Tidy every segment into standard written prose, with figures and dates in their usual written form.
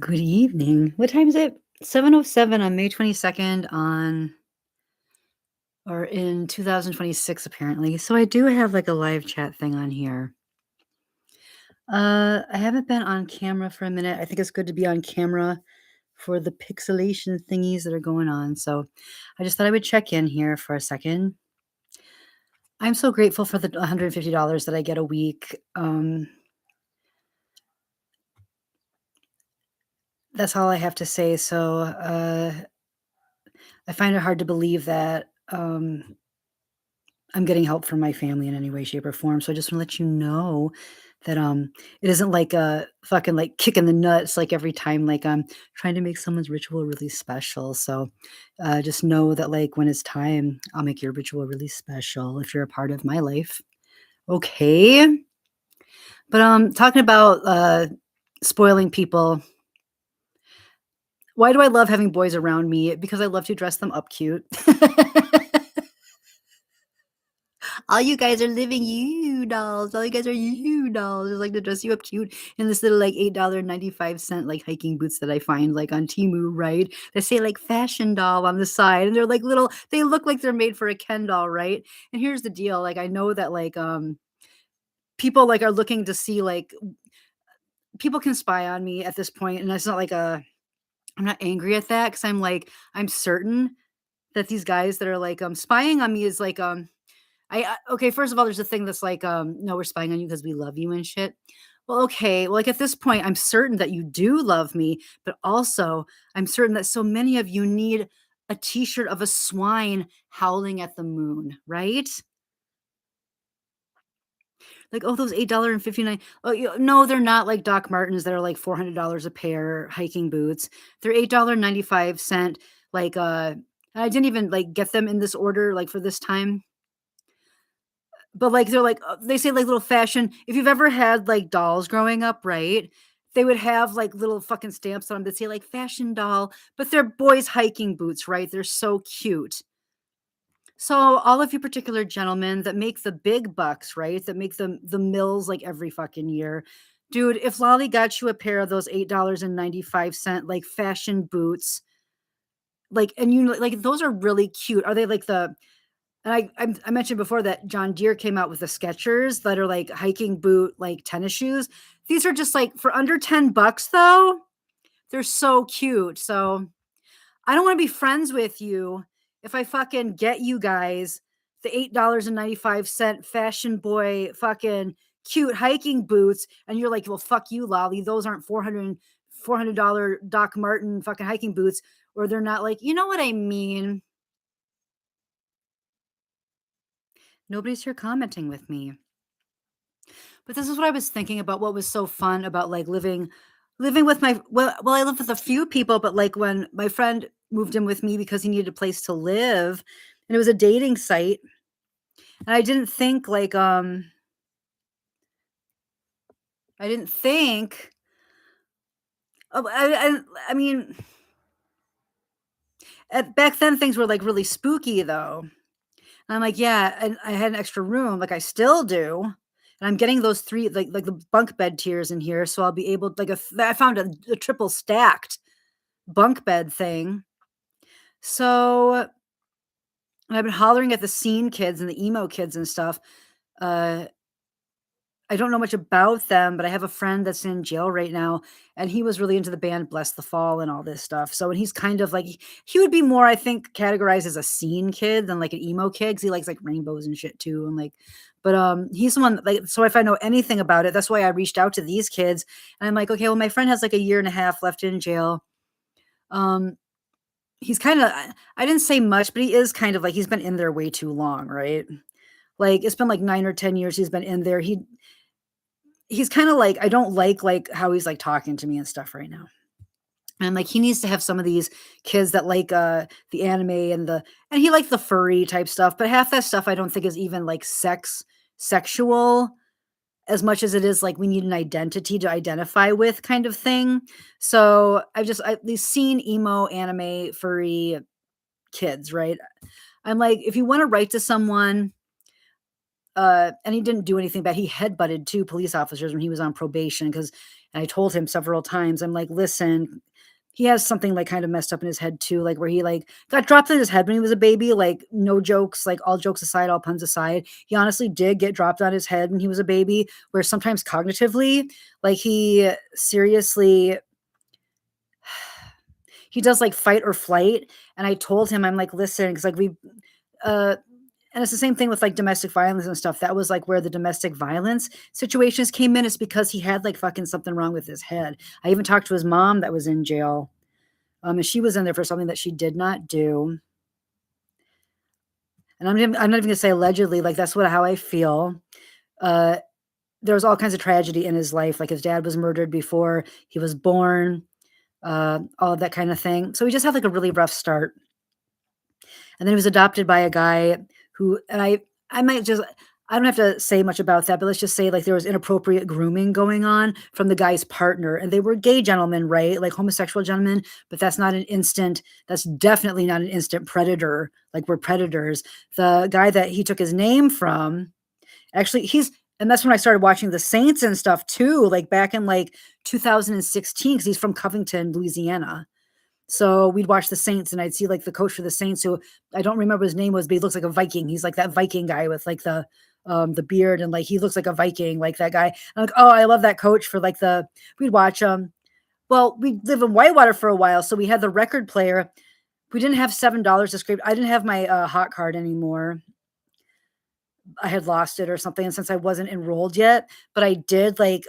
Good evening. What time is it? 7:07 on May 22nd or in 2026 apparently. So I do have like a live chat thing on here. I haven't been on camera for a minute. I think it's good to be on camera for the pixelation thingies that are going on. So I just thought I would check in here for a second. I'm so grateful for the $150 that I get a week. That's all I have to say. So I find it hard to believe that I'm getting help from my family in any way, shape, or form. So I just want to let you know that it isn't like a fucking like kick in the nuts like every time like I'm trying to make someone's ritual really special. So just know that like when it's time, I'll make your ritual really special if you're a part of my life. Okay. But talking about spoiling people, why do I love having boys around me? Because I love to dress them up cute. All you guys are living you dolls. All you guys are you dolls. Just like to dress you up cute in this little like $8.95 like hiking boots that I find like on Temu, right? They say like fashion doll on the side, and they're like little. They look like they're made for a Ken doll, right? And here's the deal: like I know that like people like are looking to see like people can spy on me at this point, and it's not like a. I'm not angry at that because I'm like I'm certain that these guys that are like spying on me is like okay, first of all, there's a thing that's like, "No, we're spying on you because we love you and shit." Well, okay, well, like, at this point, I'm certain that you do love me, but also I'm certain that so many of you need a T-shirt of a swine howling at the moon, right? Like, "Oh, those $8.59." Oh, no, they're not like Doc Martens that are like $400 a pair hiking boots. They're $8.95, like, I didn't even, like, get them in this order, like, for this time. But, like, they're like, they say, like, little fashion if you've ever had, like, dolls growing up, right? They would have, like, little fucking stamps on them that say, like, "Fashion doll," but they're boys' hiking boots, right? They're so cute. So, all of you particular gentlemen that make the big bucks, right? That make the mills, like, every fucking year. Dude, if Lolly got you a pair of those $8.95, like, fashion boots, like, and you like, those are really cute. Are they like the and I mentioned before that John Deere came out with the Skechers that are like hiking boot, like tennis shoes. These are just like for under 10 bucks though. They're so cute. So I don't want to be friends with you if I fucking get you guys the $8.95 fashion boy fucking cute hiking boots and you're like, well, fuck you, Lolly. Those aren't $400 Doc Martin fucking hiking boots, or they're not like, you know what I mean? Nobody's here commenting with me. But this is what I was thinking about what was so fun about, like, living with my I lived with a few people, but, like, when my friend moved in with me because he needed a place to live, and it was a dating site, and I didn't think, like, I didn't think I mean, back then, things were, like, really spooky, though. And I'm like, "Yeah," and I had an extra room, like, I still do, and I'm getting those 3 like, the bunk bed tiers in here, so I'll be able like, I found a triple stacked bunk bed thing. So, I've been hollering at the scene kids and the emo kids and stuff. Uh, I don't know much about them, but I have a friend that's in jail right now, and he was really into the band Bless the Fall and all this stuff. So, and he's kind of like he would be more, I think, categorized as a scene kid than like an emo kid because he likes like rainbows and shit too. And like, but he's the one like so if I know anything about it, that's why I reached out to these kids. And I'm like, okay, well, my friend has like a year and a half left in jail. Um, He's kinda I didn't say much, but he is kind of like he's been in there way too long, right? Like, it's been, like, 9 or 10 years he's been in there. He's kinda like I don't like, how he's, like, talking to me and stuff right now. And, like, he needs to have some of these kids that like, the anime and he liked the furry type stuff, but half that stuff I don't think is even, like, sexual as much as it is, like, we need an identity to identify with kind of thing. So, these seen emo, anime, furry kids, right? I'm like, if you wanna write to someone, and he didn't do anything bad. He headbutted 2 police officers when he was on probation, 'cause and I told him several times, I'm like, "Listen," he has something, like, kind of messed up in his head too, like, where he, like, got dropped on his head when he was a baby, like, no jokes, like, all jokes aside, all puns aside. He honestly did get dropped on his head when he was a baby, where sometimes cognitively, like, he does, like, fight or flight, and I told him, I'm like, "Listen," 'cause, like, uh and it's the same thing with, like, domestic violence and stuff. That was, like, where the domestic violence situations came in. It's because he had, like, fucking something wrong with his head. I even talked to his mom that was in jail, and she was in there for something that she did not do. And I'm not even gonna say allegedly, like, that's what how I feel. Uh, there was all kinds of tragedy in his life, like, his dad was murdered before he was born, all of that kinda thing. So he just had, like, a really rough start. And then he was adopted by a guy who and I might just I don't have to say much about that, but let's just say, like, there was inappropriate grooming going on from the guy's partner, and they were gay gentlemen, right? Like, homosexual gentlemen, but that's definitely not an instant predator, like, we're predators. The guy that he took his name from, actually, he's and that's when I started watching The Saints and stuff too, like, back in, like, 2016, 'cause he's from Covington, Louisiana. So we'd watch the Saints, and I'd see, like, the coach for the Saints, who I don't remember his name was, but he looks like a Viking. He's like that Viking guy with, like, the beard, and, like, he looks like a Viking, like that guy. I'm like, "Oh, I love that coach for, like, the" we'd watch him. Well, we live in Whitewater for a while, so we had the record player. We didn't have $7 to scrape. I didn't have my, hot card anymore. I had lost it or something, and since I wasn't enrolled yet, but I did like,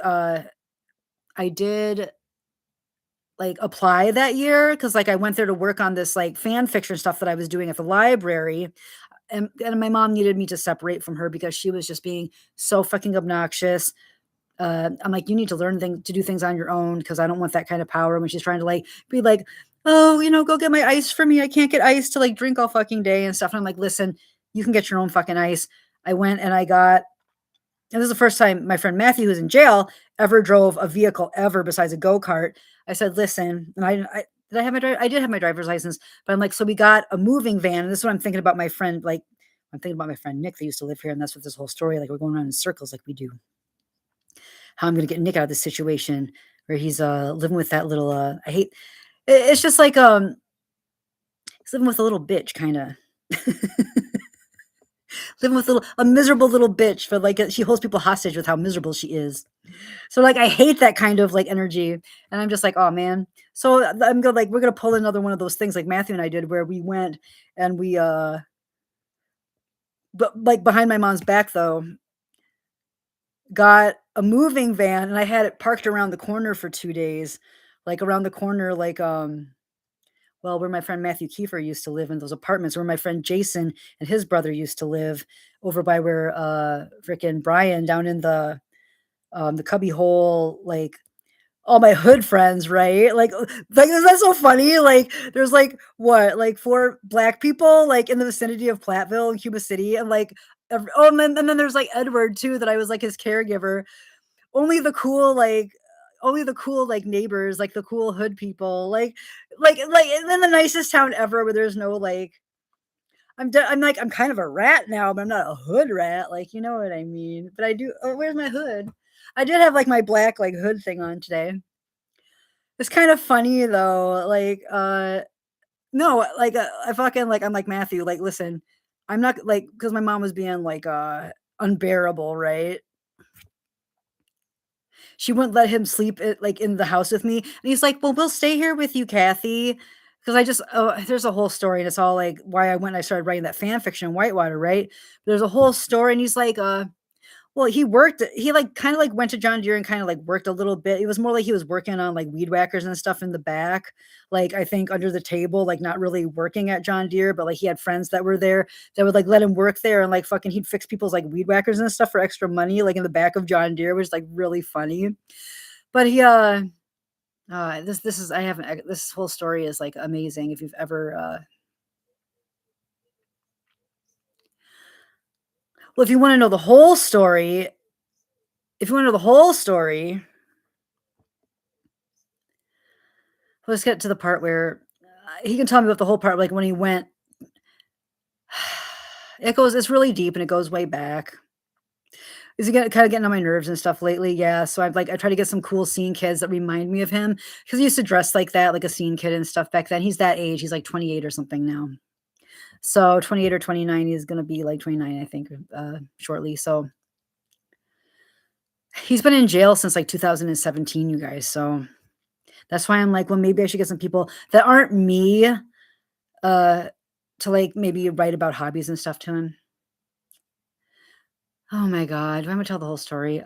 apply that year, because like, I went there to work on this, like, fan fiction stuff that I was doing at the library, and my mom needed me to separate from her because she was just being so fucking obnoxious. I'm like, "You need to learn thing to do things on your own, because I don't want that kind of power," when she's trying to, like, be like, "Oh, go get my ice for me. I can't get ice to, like, drink all fucking day and stuff," and I'm like, "Listen, you can get your own fucking ice." I went and I got and this is the first time my friend Matthew, who's in jail, ever drove a vehicle ever besides a go-kart. I said, "Listen," and I did have my driver's license, but I'm like, "So we got a moving van," and this is what I'm thinking about my friend, like, I'm thinking about my friend Nick that used to live here, and that's what this whole story, like, we're going around in circles like we do. How I'm gonna get Nick out of this situation where he's, living with that little, it's just like, he's living with a little bitch, kinda. Living with a miserable little bitch for, like, she holds people hostage with how miserable she is. So, like, I hate that kind of, like, energy, and I'm just like, "Oh, man." So, I'm gonna, like, we're gonna pull another one of those things like Matthew and I did, where we went and but, like, behind my mom's back, though, got a moving van, and I had it parked around the corner for 2 days, like, around the corner, like, well, where my friend Matthew Kiefer used to live, in those apartments, where my friend Jason and his brother used to live, over by where, frickin' Brian down in the cubby hole, like, all my hood friends, right? Like, is that so funny? Like, there's, like, what, like, 4 Black people, like, in the vicinity of Platteville and Cuba City, and, like, and then there's, like, Edward too, that I was, like, his caregiver. Only the cool, like neighbors, like, the cool hood people, and then the nicest town ever where there's no, like I'm kind of a rat now, but I'm not a hood rat, like, you know what I mean? But I do where's my hood? I did have, like, my black, like, hood thing on today. It's kind of funny though, like, no, like, I fucking like I'm like, "Matthew, like, listen, I'm not" like, because my mom was being, like, unbearable, right? She wouldn't let him sleep in the house with me, and he's like, "Well, we'll stay here with you, Kathy." Because there's a whole story, and it's all, like, why I went and I started writing that fan fiction in Whitewater, right? There's a whole story, and he's like, well, he, like, kinda, like, went to John Deere and kinda, like, worked a little bit. It was more like he was working on, like, weed whackers and stuff in the back, like, I think under the table, like, not really working at John Deere, but, like, he had friends that were there that would, like, let him work there, and, like, fucking he'd fix people's, like, weed whackers and stuff for extra money, like, in the back of John Deere, which is, like, really funny. But this is I haven't this whole story is, like, amazing if you've ever, well, if you wanna know the whole story, let's get to the part where, he can tell me about the whole part, like, when he went it's really deep and it goes way back. Is he kinda getting on my nerves and stuff lately? Yeah, so I try to get some cool scene kids that remind me of him because he used to dress like that, like a scene kid and stuff back then. He's that age, he's, like, 28 or something now. So, 28 or 29, he's gonna be, like, 29, I think, shortly, so he's been in jail since, like, 2017, you guys, so that's why I'm like, "Well, maybe I should get some people that aren't me, uh, to, like, maybe write about hobbies and stuff to him." Oh my god, do I wanna tell the whole story?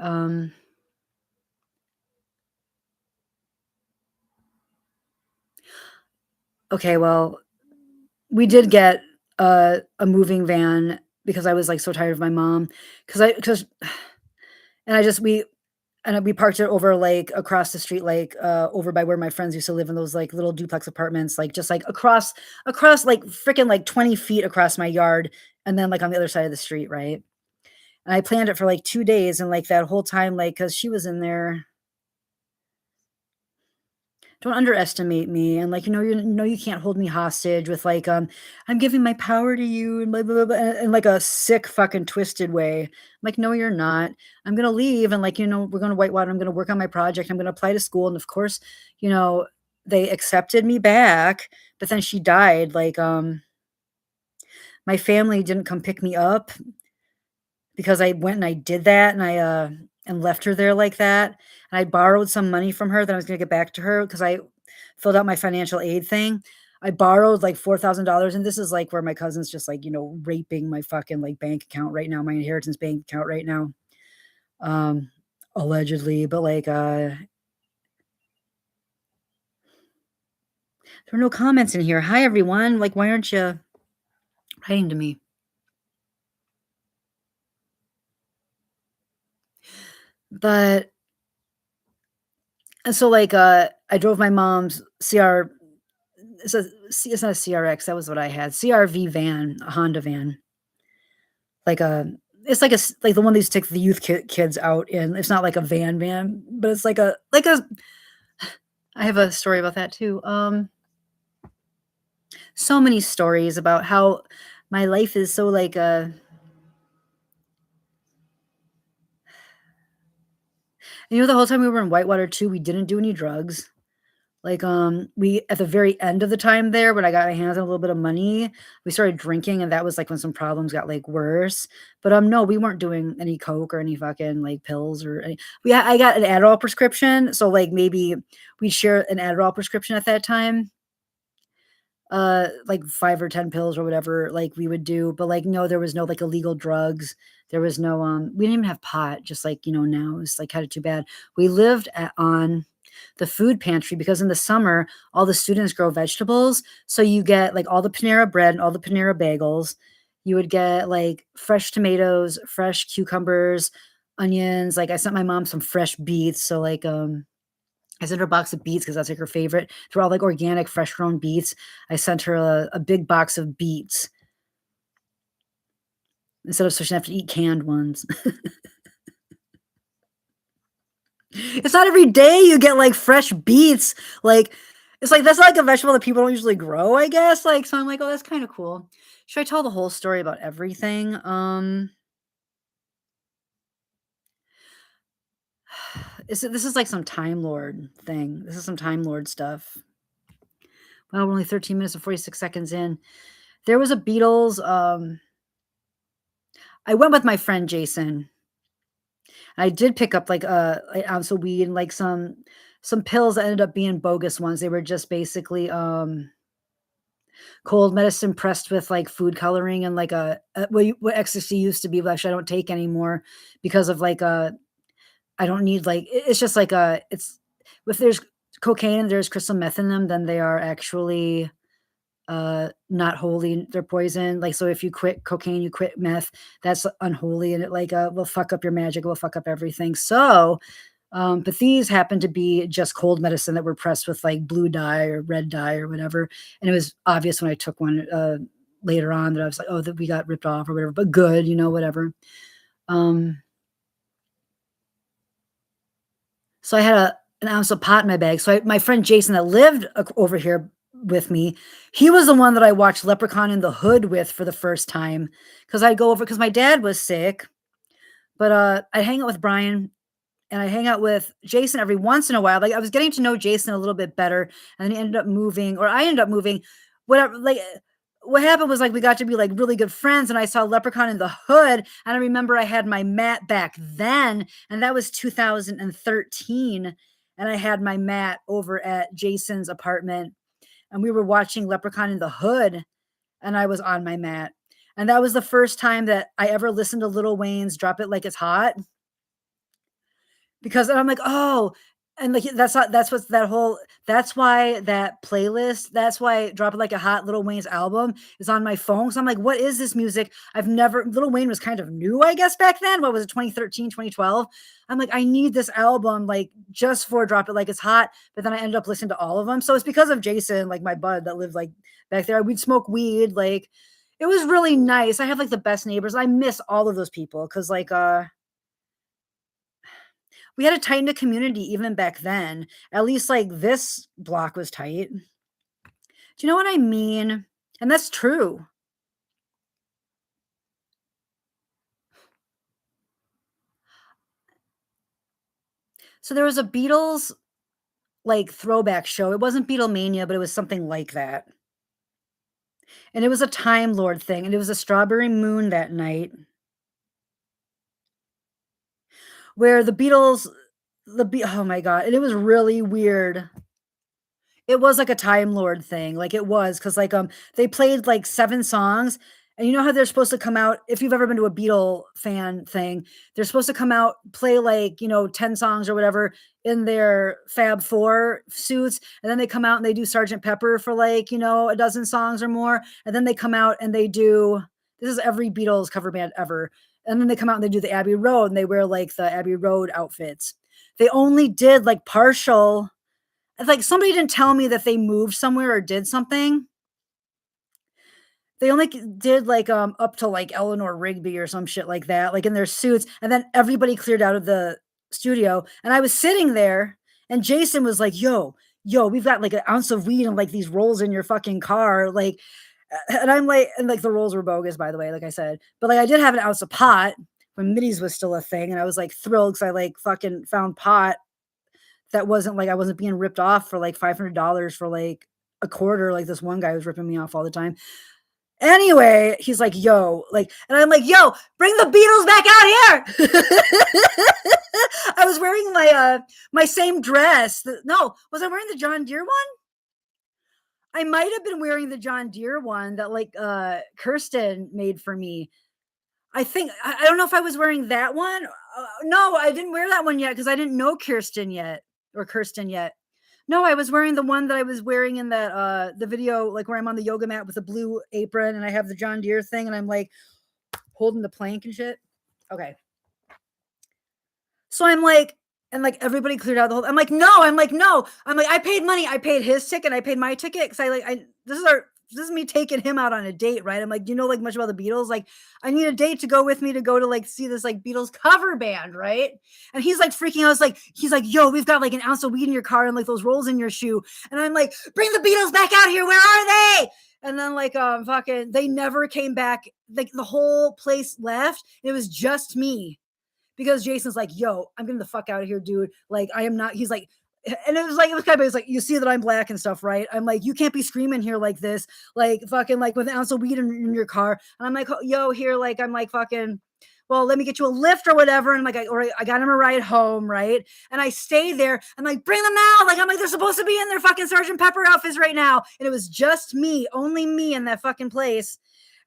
Okay, well, we did get a moving van because I was, like, so tired of my mom. Because and I just we parked it over, like, across the street, like, over by where my friends used to live in those, like, little duplex apartments, like, just, like, across, like, freaking, like, 20 feet across my yard, and then, like, on the other side of the street, right? And I planned it for, like, 2 days, and, like, that whole time, like, cause she was in there. Don't underestimate me, and, like, you can't hold me hostage with, like, "I'm giving my power to you," and blah, blah, blah, blah, in, like, a sick, fucking twisted way. I'm like, "No, you're not. I'm gonna leave, and, like, we're gonna whitewater, I'm gonna work on my project, I'm gonna apply to school," and, of course, you know, they accepted me back, but then she died, like, my family didn't come pick me up because I went and I did that, and and left her there like that, and I borrowed some money from her that I was gonna get back to her because I filled out my financial aid thing. I borrowed, like, $4,000, and this is, like, where my cousin's just, like, raping my fucking, like, bank account right now, my inheritance bank account right now, um, allegedly, but, like, there are no comments in here. "Hi, everyone." Like, why aren't you writing to me? But and so, like, I drove my mom's CR. It's not a CRX, that was what I had. CRV van, a Honda van. Like a it's like a s like the one they used to take the youth kids out in. It's not like a van, but it's like a I have a story about that too. So many stories about how my life is so like, the whole time we were in Whitewater too, we didn't do any drugs. Like, we at the very end of the time there, when I got my hands on a little bit of money, we started drinking, and that was, like, when some problems got, like, worse. But, no, we weren't doing any coke or any fucking, like, pills or any I got an Adderall prescription, so, like, maybe we'd share an Adderall prescription at that time, like 5 or 10 pills or whatever, like, we would do, but, like, no, there was no, like, illegal drugs. There was no, we didn't even have pot, just like, now, it's, like, kinda too bad. We lived on the food pantry because in the summer, all the students grow vegetables, so you get, like, all the Panera bread and all the Panera bagels. You would get, like, fresh tomatoes, fresh cucumbers, onions, like, I sent my mom some fresh beets, so, like, I sent her a box of beets because that's, like, her favorite. They're all, like, organic, fresh grown beets. I sent her a big box of beets instead of so she doesn't have to eat canned ones. It's not every day you get, like, fresh beets, like, it's like that's like a vegetable that people don't usually grow, I guess, like, so I'm like, "Oh, that's kinda cool." Should I tell the whole story about everything? This is like some Time Lord thing. This is some Time Lord stuff. Well, we're only 13 minutes and 46 seconds in. There was a Beatles, I went with my friend Jason. I did pick up, like, an ounce of weed and, like, some pills that ended up being bogus ones. They were just basically, cold medicine pressed with, like, food coloring and, like, what ecstasy used to be, but actually I don't take anymore because of, like, I don't need, like it's just like, it's if there's cocaine and there's crystal meth in them, then they are actually, not holy, they're poison, like, so if you quit cocaine, you quit meth, that's unholy, and it, like, will fuck up your magic, it will fuck up everything, so, but these happen to be just cold medicine that were pressed with, like, blue dye or red dye or whatever, and it was obvious when I took one, later on that I was like, "Oh, that we got ripped off or whatever," but good, whatever. Um, so I had an ounce of pot in my bag, so my friend Jason that lived over here with me, he was the one that I watched Leprechaun in the Hood with for the first time, because 'cause I'd go over because my dad was sick, But, I hang out with Brian and I hang out with Jason every once in a while. Like, I was getting to know Jason a little bit better, and then he ended up moving, or I ended up moving. Whatever, like, what happened was, like, we got to be, like, really good friends, and I saw Leprechaun in the Hood, and I remember I had my mat back then, and that was 2013, and I had my mat over at Jason's apartment, and we were watching Leprechaun in the Hood, and I was on my mat. And that was the first time that I ever listened to Lil Wayne's Drop It Like It's Hot. Because I'm like, "Oh," and, like, that's not that's what's that whole that's why that playlist, that's why Drop It Like a Hot, Lil Wayne's album is on my phone. So I'm like, "What is this music?" I've never Lil Wayne was kind of new, I guess, back then. What was it, 2013, 2012? I'm like, "I need this album, like, just for Drop It Like It's Hot," but then I ended up listening to all of them. So it's because of Jason, like, my bud that lived, like, back there. We'd smoke weed, like, it was really nice. I have, like, the best neighbors. I miss all of those people because, like, we had a tight-knit community even back then. At least, like, this block was tight. Do you know what I mean? And that's true. So there was a Beatles, like, throwback show. It wasn't Beatlemania, but it was something like that. And it was a Time Lord thing, and it was a Strawberry Moon that night where the Beatles oh my god, and it was really weird. It was like a Time Lord thing, like, it was, cause like, they played, like, 7 songs, and you know how they're supposed to come out if you've ever been to a Beatle fan thing, they're supposed to come out, play, like, 10 songs or whatever in their Fab 4 suits, and then they come out and they do Sergeant Pepper for, like, a dozen songs or more, and then they come out and they do this is every Beatles cover band ever, and then they come out and they do the Abbey Road, and they wear, like, the Abbey Road outfits. They only did, like, partial it's like somebody didn't tell me that they moved somewhere or did something. They only did like up to like Eleanor Rigby or some shit like that, like in their suits, and then everybody cleared out of the studio. And I was sitting there, and Jason was like, yo, we've got like an ounce of weed and like these rolls in your fucking car, like." And I'm like, and like the rolls were bogus, by the way, like I said, but like I did have an ounce of pot when middies was still a thing, and I was like thrilled because I like fucking found pot that wasn't like I wasn't being ripped off for like $500 for like a quarter, like this one guy was ripping me off all the time. Anyway, he's like, "Yo," like, and I'm like, "Yo, bring the Beatles back out here." I was wearing my same dress. No, was I wearing the John Deere one? I might have been wearing the John Deere one that like Kirsten made for me. I think I don't know if I was wearing that one. No, I didn't wear that one yet because I didn't know Kirsten yet. No, I was wearing the one that I was wearing in that the video, like where I'm on the yoga mat with a blue apron and I have the John Deere thing and I'm like holding the plank and shit. Okay. So I'm like, and like everybody cleared out the whole. I'm like, no, I'm like, no. I'm like, I paid money. I paid his ticket. I paid my ticket because I this is me taking him out on a date, right? I'm like, do you know like much about the Beatles? Like, I need a date to go with me to go to like see this like Beatles cover band, right? And he's like freaking out. He's like, yo, we've got like an ounce of weed in your car and like those rolls in your shoe. And I'm like, bring the Beatles back out here. Where are they? And then like fucking they never came back. Like the whole place left. It was just me because Jason's like, yo, I'm getting the fuck out of here, dude. Like, I am not, he's like, and it was kind of, it's like, you see that I'm black and stuff, right? I'm like, you can't be screaming here like this, like fucking like with an ounce of weed in your car. And I'm like, yo, here, like, I'm like fucking, well, let me get you a lift or whatever. And like, I got him a ride home, right? And I stay there. I'm like, bring them out. Like, I'm like, they're supposed to be in their fucking Sergeant Pepper outfits right now. And it was just me, only me in that fucking place.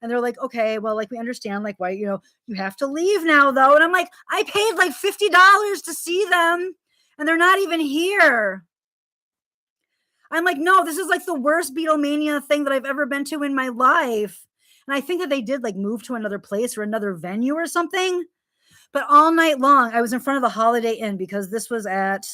And they're like, okay, well, like we understand, like why, you have to leave now though. And I'm like, I paid like $50 to see them and they're not even here. I'm like, no, this is like the worst Beatlemania thing that I've ever been to in my life. And I think that they did like move to another place or another venue or something. But all night long, I was in front of the Holiday Inn because this was at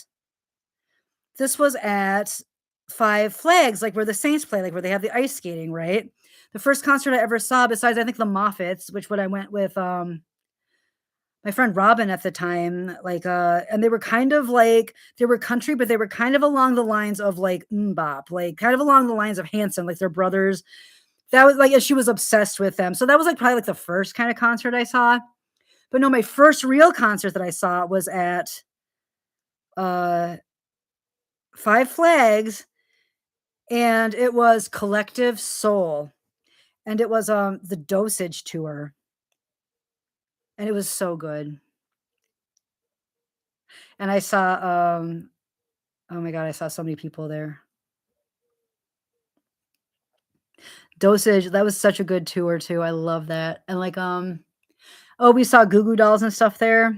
Five Flags, like where the Saints play, like where they have the ice skating, right? The first concert I ever saw, besides I think the Moffats, which when I went with my friend Robin at the time, like and they were kind of like they were country, but they were kind of along the lines of like Bop, like kind of along the lines of Hanson, like their brothers. That was like, and she was obsessed with them. So that was like probably like the first kind of concert I saw. But no, my first real concert that I saw was at, uh, Five Flags, and it was Collective Soul, and it was, the Dosage tour, and it was so good. And I saw, oh my god, I saw so many people there. Dosage, that was such a good tour too, I love that, and, like, oh, we saw Goo Goo Dolls and stuff there.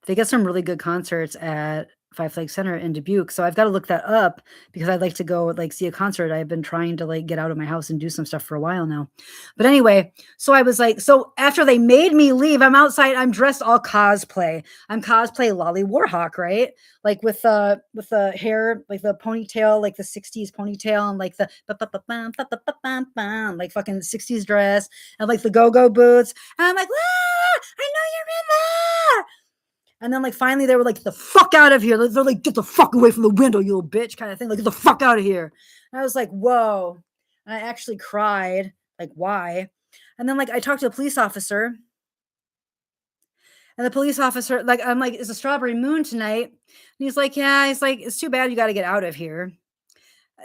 They get some really good concerts at Five Flags Center in Dubuque, so I've gotta look that up because I'd like to go, like, see a concert. I've been trying to, like, get out of my house and do some stuff for a while now. But anyway, so I was like so after they made me leave, I'm outside, I'm dressed all cosplay. I'm cosplay Lolly Warhawk, right? Like, with the hair, like, the ponytail, like, the '60s ponytail and, like, the ba-ba-ba-bum, ba-ba-ba-bum-bum, like, fucking '60s dress and, like, the go-go boots, and I'm like, "Ah, I know you're in there!" And then, like, finally, they were like, "Get the fuck out of here." They're like, "Get the fuck away from the window, you little bitch," kinda thing, like, "Get the fuck out of here." And I was like, "Whoa." And I actually cried, like, "Why?" And then, like, I talked to a police officer, and the police officer like, I'm like, "Is a Strawberry Moon tonight?" And he's like, "Yeah." He's like, "It's too bad you gotta get out of here."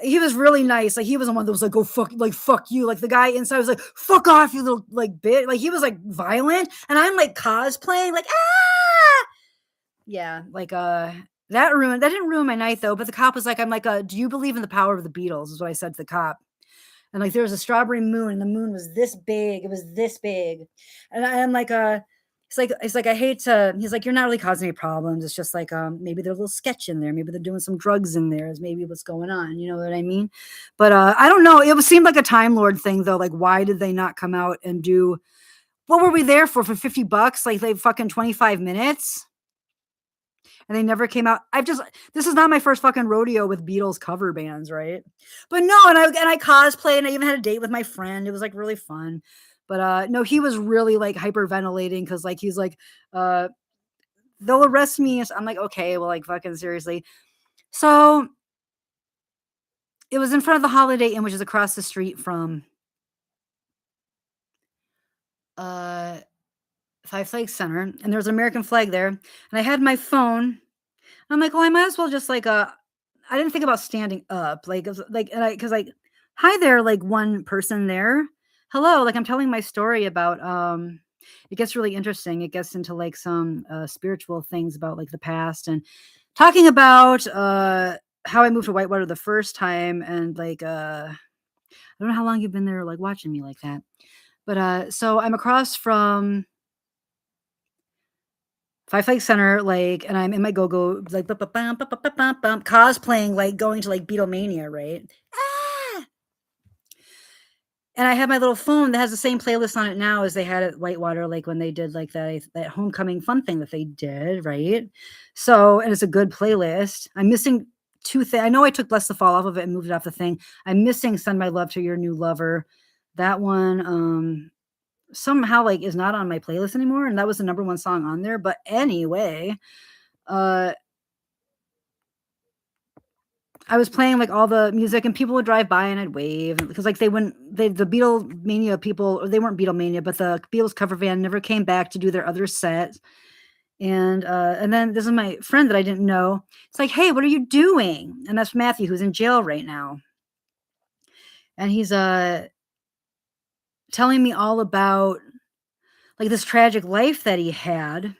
He was really nice, like, he was the one that was like, "Go fuck like, fuck you." Like, the guy inside was like, "Fuck off, you little, like, bitch." Like, he was, like, violent, and I'm, like, cosplaying, like, "Ah!" Yeah, like, that didn't ruin my night though, but the cop was like I'm like, "Do you believe in the power of the Beatles?" Is what I said to the cop. And, like, there was a strawberry moon, and the moon was this big, it was this big. And I'm like, he's like, "I hate to" he's like, "You're not really causing any problems, it's just like, maybe there's a little sketch in there, maybe they're doing some drugs in there is maybe what's going on," you know what I mean? But, I don't know, it was seemed like a Time Lord thing though, like, why did they not come out and do what were we there for 50 bucks? Like, they fucking 25 minutes? And they never came out. I've just this is not my first fucking rodeo with Beatles cover bands, right? But no, and I cosplayed and I even had a date with my friend. It was like really fun. But no, he was really like hyperventilating because like he's like, uh, they'll arrest me. I'm like, okay, well, like fucking seriously. So it was in front of the Holiday Inn, which is across the street from uh Five Flags Center, and there's an American flag there. And I had my phone. I'm like, well, I might as well just like I didn't think about standing up, like, and I, cause like, hi there, like one person there. Hello, like I'm telling my story about, it gets really interesting. It gets into like some spiritual things about like the past and talking about how I moved to Whitewater the first time and like I don't know how long you've been there like watching me like that. But so I'm across from Five Flags Center, like, and I'm in my go-go, like, ba-ba-bum, ba-ba-ba-bum, cosplaying, like, going to, like, Beatlemania, right? Ah! And I have my little phone that has the same playlist on it now as they had at Whitewater, like, when they did, like, that homecoming fun thing that they did, right? So and it's a good playlist. I'm missing 2 things. I know I took Bless the Fall off of it and moved it off the thing. I'm missing Send My Love to Your New Lover. That one, somehow, like, is not on my playlist anymore, and that was the number 1 song on there, but anyway, uh, I was playing, like, all the music, and people would drive by, and I'd wave, because, like, the Beatlemania people or they weren't Beatlemania, but the Beatles cover band never came back to do their other set, and then this is my friend that I didn't know. It's like, "Hey, what are you doing?" And that's Matthew, who's in jail right now, and he's, telling me all about, like, this tragic life that he had. And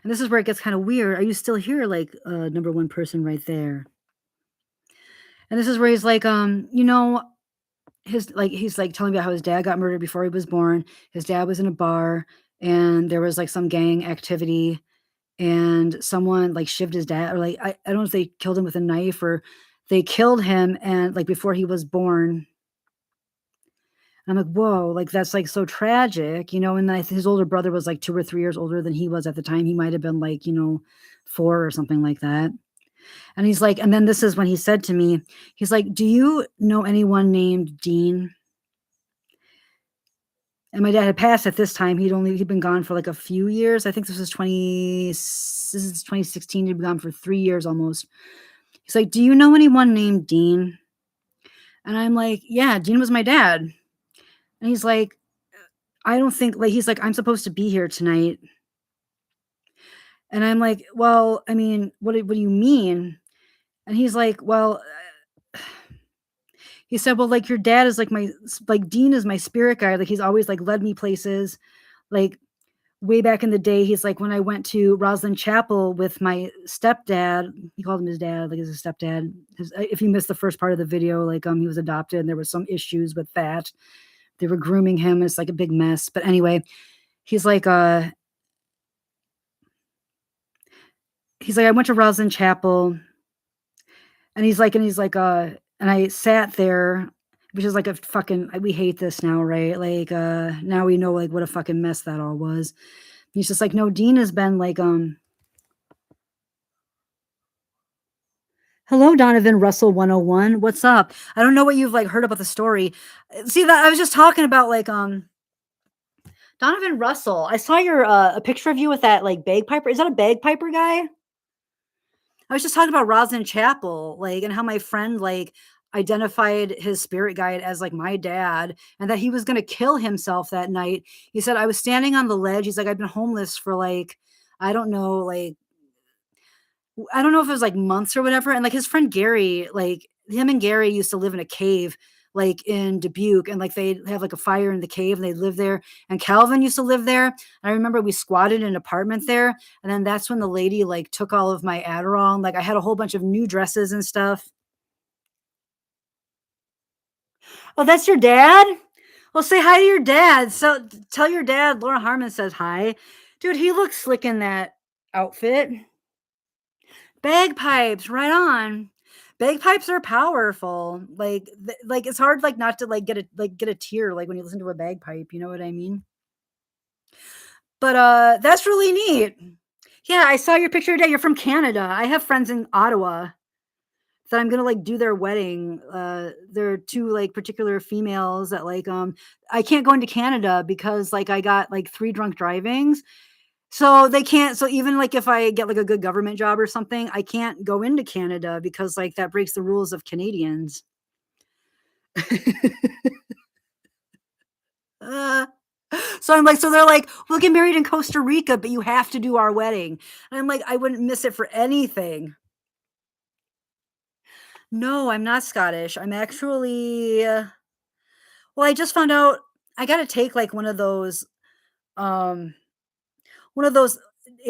this is where it gets kinda weird. Are you still here, like, number 1 person right there? And this is where he's like, he's, like, telling me about how his dad got murdered before he was born. His dad was in a bar, and there was, like, some gang activity, and someone, like, shivved his dad or, like, I don't know if they killed him with a knife or they killed him and, like, before he was born. I'm like, "Whoa," like, that's, like, so tragic, and then his older brother was, like, 2 or 3 years older than he was at the time. He might have been, like, 4 or something like that. And he's like and then this is when he said to me, he's like, "Do you know anyone named Dean?" And my dad had passed at this time. He'd been gone for, like, a few years. I think this is 2016. He'd been gone for 3 years almost. He's like, "Do you know anyone named Dean?" And I'm like, "Yeah, Dean was my dad." And he's like I don't think like, he's like, "I'm supposed to be here tonight." And I'm like, "Well, I mean, what do you mean?" And he's like, "Well," he said, "Well, like, your dad is like like, Dean is my spirit guide, like, he's always, like, led me places." Like, way back in the day, he's like, when I went to Roslyn Chapel with my stepdad, he called him his dad, like, his stepdad. If you missed the first part of the video, like, he was adopted and there was some issues with that. They were grooming him, it's like a big mess. But anyway, he's like, "I went to Roslyn Chapel," and and I sat there, which is like a fucking we hate this now, right? Like, now we know, like, what a fucking mess that all was. He's just like, "No, Dean has been like, hello, Donovan Russell 101. What's up? I don't know what you've like heard about the story. See that I was just talking about like Donovan Russell. I saw your a picture of you with that like bagpiper. Is that a bagpiper guy? I was just talking about Roslyn Chapel, like, and how my friend like identified his spirit guide as like my dad and that he was going to kill himself that night. He said, I was standing on the ledge. He's like, I've been homeless for like, I don't know, like, I don't know if it was like months or whatever. And like his friend Gary, like him and Gary used to live in a cave like in Dubuque and like they have like a fire in the cave and they live there. And Calvin used to live there. And I remember we squatted in an apartment there. And then that's when the lady like took all of my Adderall. And like I had a whole bunch of new dresses and stuff. Oh, that's your dad? Well, say hi to your dad. So tell your dad Laura Harmon says hi. Dude, he looks slick in that outfit. Bagpipes, right on. Bagpipes are powerful. Like like it's hard like not to like get a tear like when you listen to a bagpipe, you know what I mean? But that's really neat. Yeah, I saw your picture today. You're from Canada. I have friends in Ottawa that I'm gonna like do their wedding. There are two like particular females that like I can't go into Canada because like I got like three drunk drivings. So they can't so even, like, if I get, like, a good government job or something, I can't go into Canada because, like, that breaks the rules of Canadians. Uh, so I'm like so they're like, "We'll get married in Costa Rica, but you have to do our wedding." And I'm like, "I wouldn't miss it for anything." No, I'm not Scottish. I'm actually well, I just found out I gotta take, like, um, one of those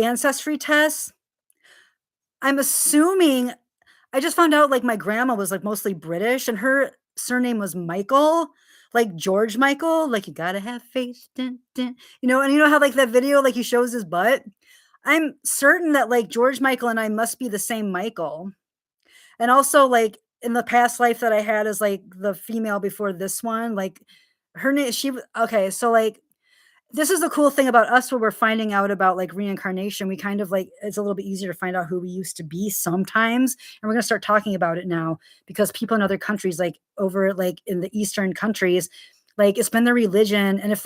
ancestry tests. I'm assuming I just found out, like, my grandma was, like, mostly British, and her surname was Michael, like George Michael, like, "You gotta have faith, dun, dun." And you know how, like, that video, like, he shows his butt? I'm certain that, like, George Michael and I must be the same Michael, and also, like, in the past life that I had as, like, the female before this one, like, her name she w okay, so, like, this is the cool thing about us where we're finding out about, like, reincarnation. We kind of, like it's a little bit easier to find out who we used to be sometimes, and we're gonna start talking about it now because people in other countries, like, over, like, in the Eastern countries, like, it's been their religion, and if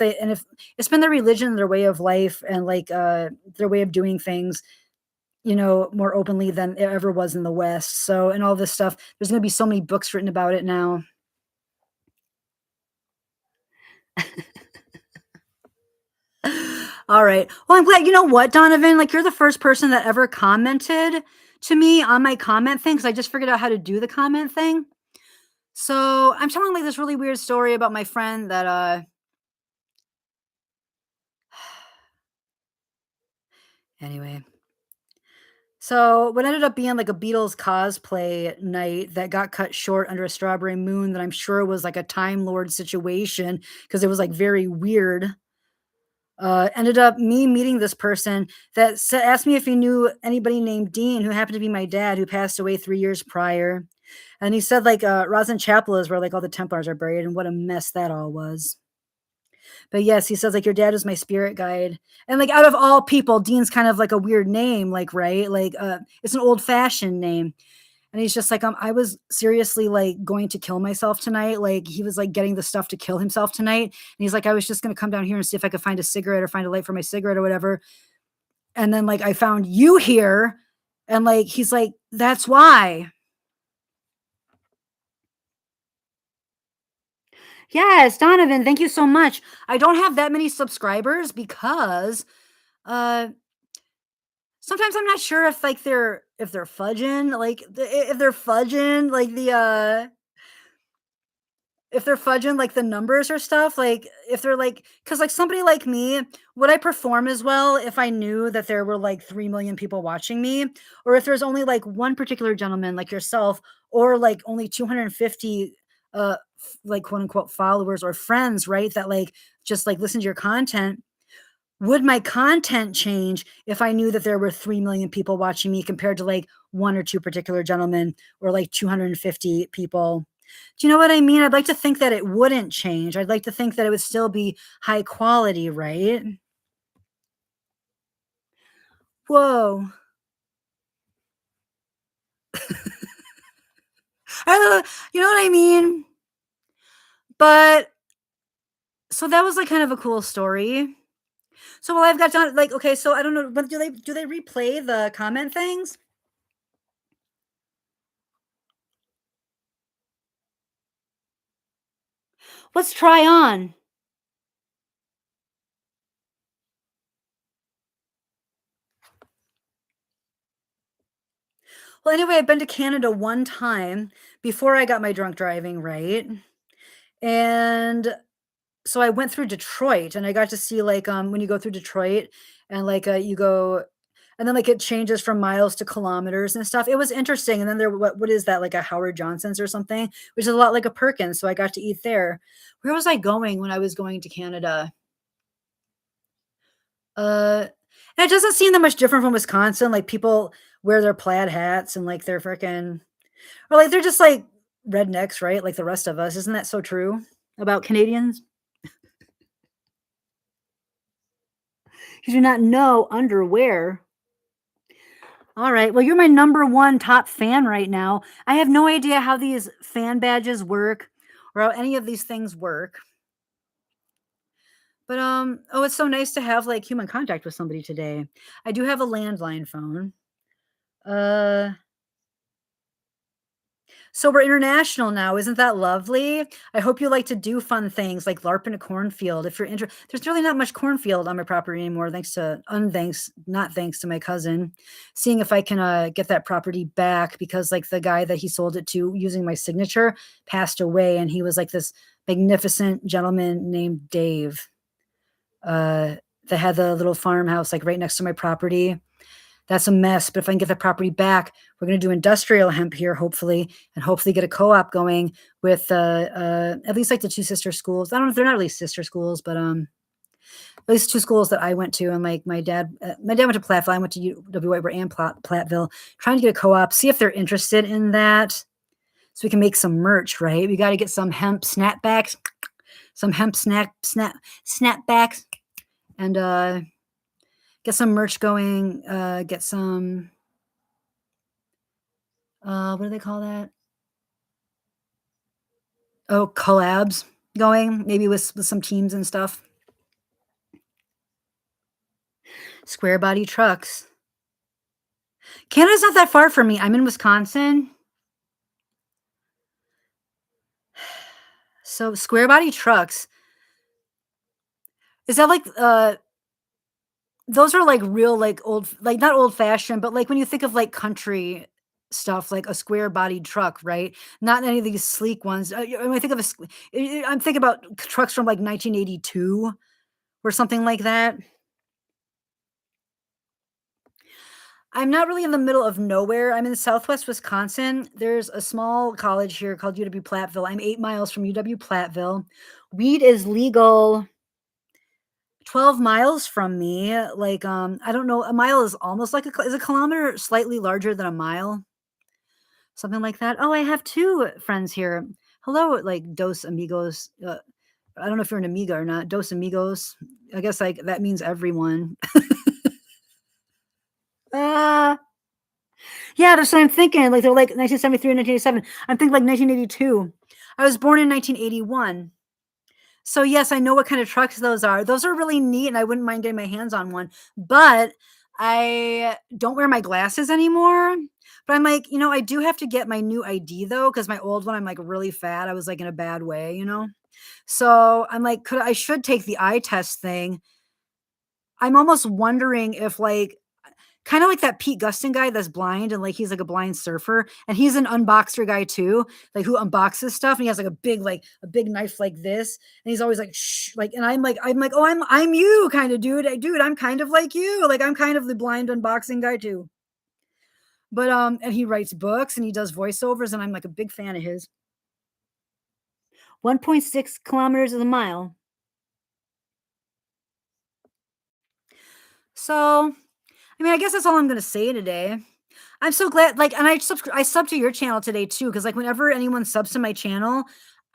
it's been their religion, their way of life, and, like, their way of doing things, more openly than it ever was in the West, so and all this stuff, there's gonna be so many books written about it now. All right. Well, I'm glad you know what, Donovan? Like, you're the first person that ever commented to me on my comment thing because I just figured out how to do the comment thing. So I'm telling like this really weird story about my friend that anyway. So what ended up being like a Beatles cosplay night that got cut short under a strawberry moon that I'm sure was like a Time Lord situation because it was like very weird. Ended up me meeting this person that asked me if he knew anybody named Dean, who happened to be my dad, who passed away 3 years prior. And he said, like, Roslyn Chapel is where like all the Templars are buried, and what a mess that all was. But yes, he says like your dad is my spirit guide, and like out of all people, Dean's kind of like a weird name, like right, like it's an old fashioned name. And he's just like, I was seriously like going to kill myself tonight. Like he was like getting the stuff to kill himself tonight. And he's like, I was just gonna come down here and see if I could find a cigarette or find a light for my cigarette or whatever. And then like I found you here. And like he's like, that's why. Yes, Donovan, thank you so much. I don't have that many subscribers because, uh, sometimes I'm not sure if, like, they're fudging, like, if they're fudging, like, if they're fudging, like, the numbers or stuff, like, if they're, like, because like, somebody like me, would I perform as well if I knew that there were, like, 3,000,000 people watching me? Or if there's only, like, one particular gentleman like yourself or, like, only 250, like, quote, unquote, "followers" or friends, right, that, like, just, like, listen to your content. Would my content change if I knew that there were 3,000,000 people watching me compared to, like, 1 or 2 particular gentlemen or, like, 250 people? Do you know what I mean? I'd like to think that it wouldn't change. I'd like to think that it would still be high quality, right? Whoa. I don't know, you know what I mean? But so that was, like, kind of a cool story. So while I've got done like, okay, so I don't know, but do they replay the comment things? Let's try on. Well, anyway, I've been to Canada one time before I got my drunk driving, right? And so I went through Detroit and I got to see like when you go through Detroit and like you go and then like it changes from miles to kilometers and stuff. It was interesting. And then there what is that like a Howard Johnson's or something, which is a lot like a Perkins. So I got to eat there. Where was I going when I was going to Canada? And it doesn't seem that much different from Wisconsin. Like people wear their plaid hats and like they're freaking or like they're just like rednecks, right? Like the rest of us. Isn't that so true about Canadians? You do not know underwear. All right. Well, you're my number one top fan right now. I have no idea how these fan badges work or how any of these things work. But oh, it's so nice to have like human contact with somebody today. I do have a landline phone. Uh So we're international now, isn't that lovely? I hope you like to do fun things like LARP in a cornfield. If you're there's really not much cornfield on my property anymore, thanks to unthanks, not thanks to my cousin. Seeing if I can get that property back because like the guy that he sold it to using my signature passed away, and he was like this magnificent gentleman named Dave. That had the little farmhouse like right next to my property. That's a mess, but if I can get the property back, we're gonna do industrial hemp here, hopefully, and hopefully get a co-op going with, at least, like, the 2 sister schools. I don't know if they're not really sister schools, but, at least 2 schools that I went to, and, like, my dad went to Platteville, I went to UW Whiteboro and Platteville, trying to get a co-op, see if they're interested in that, so we can make some merch, right? We gotta get some hemp snapbacks, some hemp snapbacks, and, get some merch going, get some what do they call that? Oh, collabs going, maybe with some teams and stuff. Square body trucks. Canada's not that far from me. I'm in Wisconsin. So square body trucks, is that like those are like real like old like not old fashioned, but like when you think of like country stuff, like a square bodied truck, right? Not any of these sleek ones. When I think of I'm thinking about trucks from like 1982 or something like that. I'm not really in the middle of nowhere. I'm in Southwest Wisconsin. There's a small college here called UW Platteville. I'm 8 miles from UW Platteville. Weed is legal 12 miles from me. Like, I don't know, a mile is almost like is a kilometer slightly larger than a mile? Something like that. Oh, I have 2 friends here. Hello, like Dos Amigos. I don't know if you're an amiga or not. Dos Amigos. I guess like that means everyone. Ah. Yeah, that's what I'm thinking, like, they're, like, 1973 and 1987. I'm thinking, like, 1982. I was born in 1981. So, yes, I know what kind of trucks those are. Those are really neat, and I wouldn't mind getting my hands on one, but I don't wear my glasses anymore, but I'm like, I do have to get my new ID though, because my old one, I'm like really fat. I was like in a bad way. So I'm like, I should take the eye test thing. I'm almost wondering if like kind of like that Pete Guston guy that's blind and like he's like a blind surfer and he's an unboxer guy too, like who unboxes stuff and he has like a big knife like this and he's always like shh like and I'm like oh I'm you kind of dude I'm kind of like you like I'm kind of the blind unboxing guy too. But and he writes books and he does voiceovers and I'm like a big fan of his. 1.6 kilometers of the mile. So I mean, I guess that's all I'm gonna say today. I'm so glad, like, and I sub to your channel today too, because like whenever anyone subs to my channel,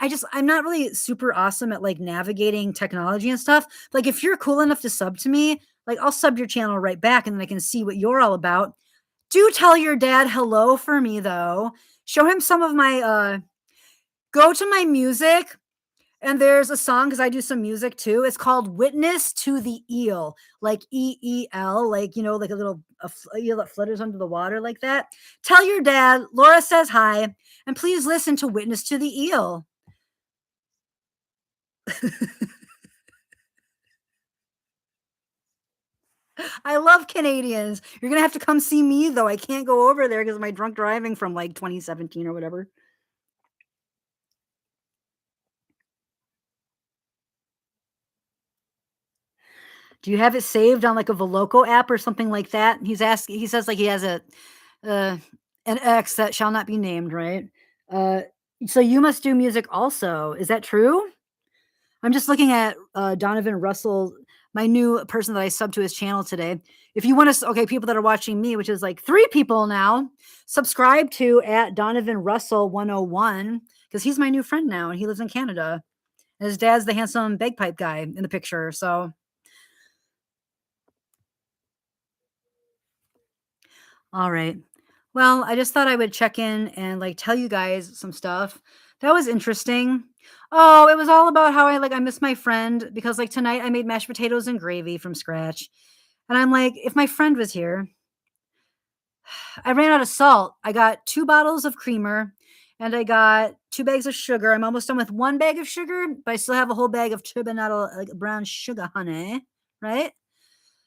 I'm not really super awesome at like navigating technology and stuff. Like, if you're cool enough to sub to me, like I'll sub your channel right back, and then I can see what you're all about. Do tell your dad hello for me though. Show him some of my go to my music and there's a song because I do some music too. It's called "Witness to the Eel," like EEL, like like a little eel that flutters under the water like that. Tell your dad Laura says hi, and please listen to "Witness to the Eel." I love Canadians. You're gonna have to come see me though. I can't go over there because of my drunk driving from like 2017 or whatever. Do you have it saved on like a Veloco app or something like that? He's asking. He says like he has uh, an ex that shall not be named, right? Uh, so you must do music also. Is that true? I'm just looking at Donovan Russell, my new person that I subbed to his channel today. If you want to, okay, people that are watching me, which is like 3 people now, subscribe to at Donovan Russell 101 because he's my new friend now and he lives in Canada. And his dad's the handsome bagpipe guy in the picture. So, all right. Well, I just thought I would check in and like tell you guys some stuff. That was interesting. Oh, it was all about how I miss my friend because like tonight I made mashed potatoes and gravy from scratch. And I'm like, if my friend was here, I ran out of salt. I got 2 bottles of creamer and I got 2 bags of sugar. I'm almost done with 1 bag of sugar, but I still have a whole bag of turbinado like brown sugar honey, right?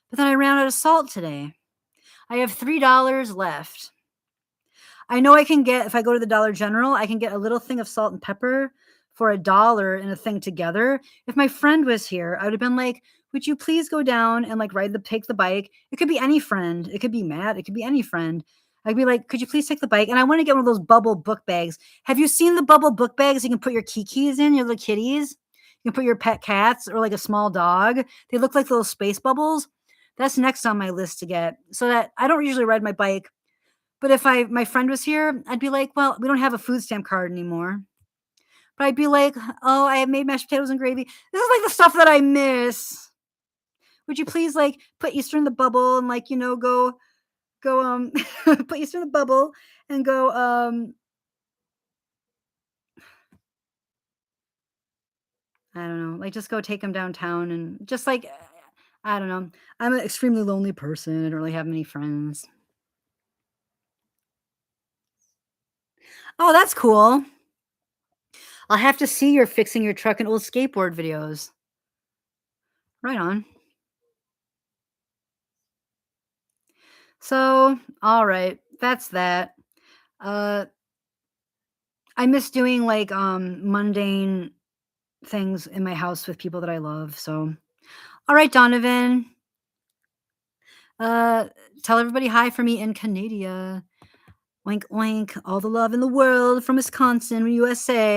But then I ran out of salt today. I have $3 left. I know I can get if I go to the Dollar General, I can get a little thing of salt and pepper for $1 and a thing together. If my friend was here, I would have been like, "Would you please go down and like take the bike?" It could be any friend. It could be Matt. It could be any friend. I'd be like, "Could you please take the bike?" And I want to get one of those bubble book bags. Have you seen the bubble book bags you can put your keys in, your little kitties? You can put your pet cats or like a small dog. They look like little space bubbles. That's next on my list to get so that I don't usually ride my bike but if my friend was here, I'd be like, "Well, we don't have a food stamp card anymore." But I'd be like, "Oh, I have made mashed potatoes and gravy." This is like the stuff that I miss. Would you please like put Easter in the bubble and like, go put Easter in the bubble and go I don't know, like just go take them downtown and just like I don't know. I'm an extremely lonely person. I don't really have many friends. Oh, that's cool. I'll have to see your fixing your truck and old skateboard videos. Right on. So, all right, that's that. Uh, I miss doing like mundane things in my house with people that I love. So, all right, Donovan. Uh, tell everybody hi for me in Canada. Wink, wink. All the love in the world from Wisconsin, USA.